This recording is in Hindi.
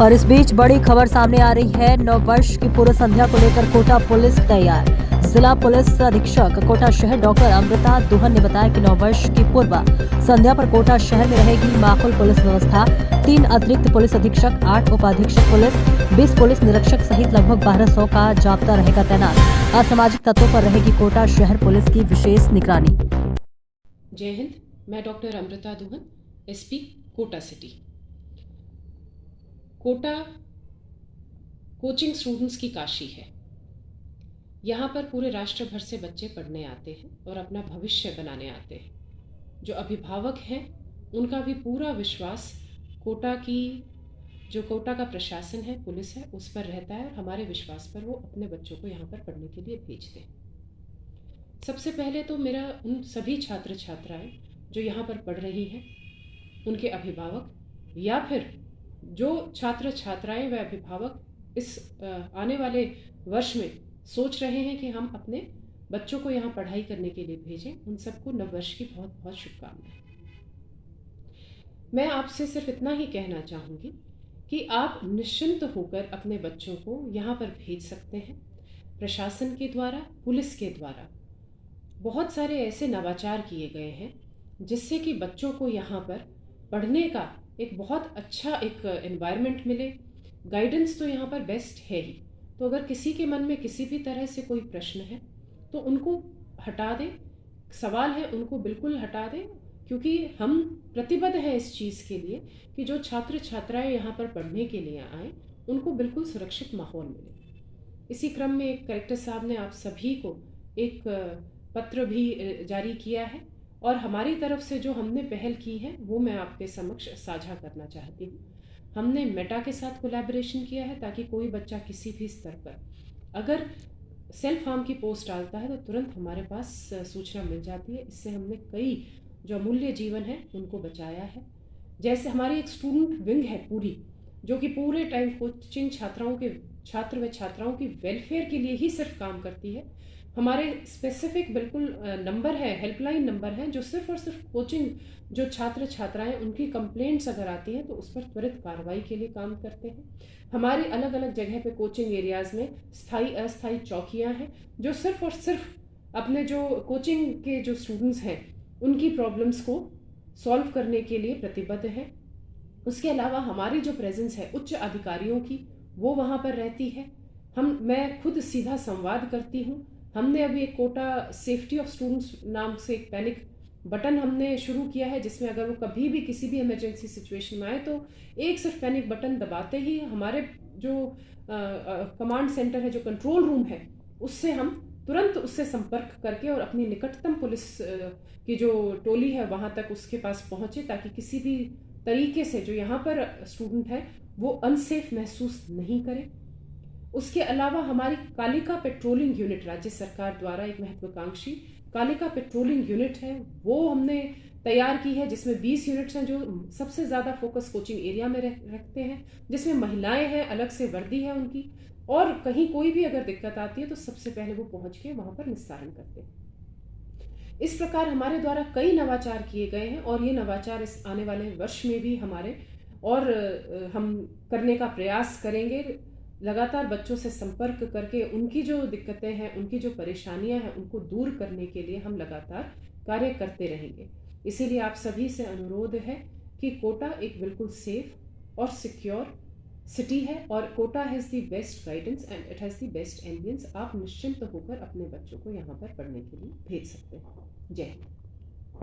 और इस बीच बड़ी खबर सामने आ रही है। नववर्ष की पूर्व संध्या को लेकर कोटा पुलिस तैयार। जिला पुलिस अधीक्षक कोटा शहर डॉक्टर अमृता दुहन ने बताया कि नववर्ष की पूर्व संध्या पर कोटा शहर में रहेगी माकूल पुलिस व्यवस्था। 3 अतिरिक्त पुलिस अधीक्षक, 8 उपाधीक्षक पुलिस, 20 पुलिस निरीक्षक सहित लगभग 1200 का जाब्ता रहेगा तैनात। असामाजिक तत्वों पर रहेगी कोटा शहर पुलिस की विशेष निगरानी। जय हिंद। मैं doctor Amrita Duhan, SP Kota city. Kota coaching students की काशी है। यहाँ पर पूरे राष्ट्र भर से बच्चे पढ़ने आते हैं और अपना भविष्य बनाने आते हैं। जो अभिभावक हैं उनका भी पूरा विश्वास कोटा का प्रशासन है, पुलिस है, उस पर रहता है और हमारे विश्वास पर वो अपने बच्चों को यहाँ पर पढ़ने के लिए भेजते हैं। सबसे पहले तो मेरा उन सभी छात्र छात्राएं जो यहाँ पर पढ़ रही हैं, उनके अभिभावक या फिर जो छात्र छात्राएं व अभिभावक इस आने वाले वर्ष में सोच रहे हैं कि हम अपने बच्चों को यहाँ पढ़ाई करने के लिए भेजें, उन सबको नववर्ष की बहुत बहुत शुभकामनाएं। मैं आपसे सिर्फ इतना ही कहना चाहूँगी कि आप निश्चिंत होकर अपने बच्चों को यहाँ पर भेज सकते हैं। प्रशासन के द्वारा, पुलिस के द्वारा बहुत सारे ऐसे नवाचार किए गए हैं जिससे कि बच्चों को यहाँ पर पढ़ने का एक बहुत अच्छा एक एनवायरनमेंट मिले। गाइडेंस तो यहाँ पर बेस्ट है ही, तो अगर किसी के मन में किसी भी तरह से कोई प्रश्न है तो उनको हटा दें, सवाल है उनको बिल्कुल हटा दें, क्योंकि हम प्रतिबद्ध हैं इस चीज़ के लिए कि जो छात्र छात्राएं यहाँ पर पढ़ने के लिए आएँ उनको बिल्कुल सुरक्षित माहौल मिले। इसी क्रम में एक कलेक्टर साहब ने आप सभी को एक पत्र भी जारी किया है और हमारी तरफ से जो हमने पहल की है वो मैं आपके समक्ष साझा करना चाहती हूँ। हमने मेटा के साथ कोलैबोरेशन किया है ताकि कोई बच्चा किसी भी स्तर पर अगर सेल्फ हार्म की पोस्ट डालता है तो तुरंत हमारे पास सूचना मिल जाती है। इससे हमने कई जो अमूल्य जीवन है उनको बचाया है। जैसे हमारी एक स्टूडेंट विंग है पूरी, जो कि पूरे टाइम कोचिंग छात्र व छात्राओं की वेलफेयर के लिए ही सिर्फ काम करती है। हमारे स्पेसिफिक बिल्कुल नंबर है, हेल्पलाइन नंबर है, जो सिर्फ और सिर्फ कोचिंग जो छात्र छात्राएं उनकी कंप्लेंट्स अगर आती हैं तो उस पर त्वरित कार्रवाई के लिए काम करते हैं। हमारे अलग अलग जगह पे कोचिंग एरियाज़ में स्थायी अस्थायी चौकियां हैं जो सिर्फ और सिर्फ अपने जो कोचिंग के जो स्टूडेंट्स हैं उनकी प्रॉब्लम्स को सॉल्व करने के लिए प्रतिबद्ध है। उसके अलावा हमारी जो प्रेजेंस है उच्च अधिकारियों की, वो वहाँ पर रहती है। मैं खुद सीधा संवाद करती हूँ। हमने अभी एक कोटा सेफ्टी ऑफ स्टूडेंट्स नाम से एक पैनिक बटन हमने शुरू किया है, जिसमें अगर वो कभी भी किसी भी इमरजेंसी सिचुएशन में आए तो एक सिर्फ पैनिक बटन दबाते ही हमारे जो कमांड सेंटर है, जो कंट्रोल रूम है, उससे हम तुरंत उससे संपर्क करके और अपनी निकटतम पुलिस की जो टोली है वहाँ तक उसके पास पहुँचे, ताकि किसी भी तरीके से जो यहाँ पर स्टूडेंट है वो अनसेफ महसूस नहीं करे। उसके अलावा हमारी कालिका पेट्रोलिंग यूनिट, राज्य सरकार द्वारा एक महत्वाकांक्षी कालिका पेट्रोलिंग यूनिट है, वो हमने तैयार की है, जिसमें 20 यूनिट्स हैं जो सबसे ज़्यादा फोकस कोचिंग एरिया में रखते हैं, जिसमें महिलाएं हैं, अलग से वर्दी है उनकी, और कहीं कोई भी अगर दिक्कत आती है तो सबसे पहले वो पहुंच के वहाँ पर निस्तारण करते हैं। इस प्रकार हमारे द्वारा कई नवाचार किए गए हैं और ये नवाचार इस आने वाले वर्ष में भी हमारे और हम करने का प्रयास करेंगे। लगातार बच्चों से संपर्क करके उनकी जो दिक्कतें हैं, उनकी जो परेशानियां हैं, उनको दूर करने के लिए हम लगातार कार्य करते रहेंगे। इसीलिए आप सभी से अनुरोध है कि कोटा एक बिल्कुल सेफ और सिक्योर सिटी है और Kota has the best guidance and it has the best ambience. आप निश्चिंत होकर अपने बच्चों को यहाँ पर पढ़ने के लिए भेज सकते हैं। जय हिंद।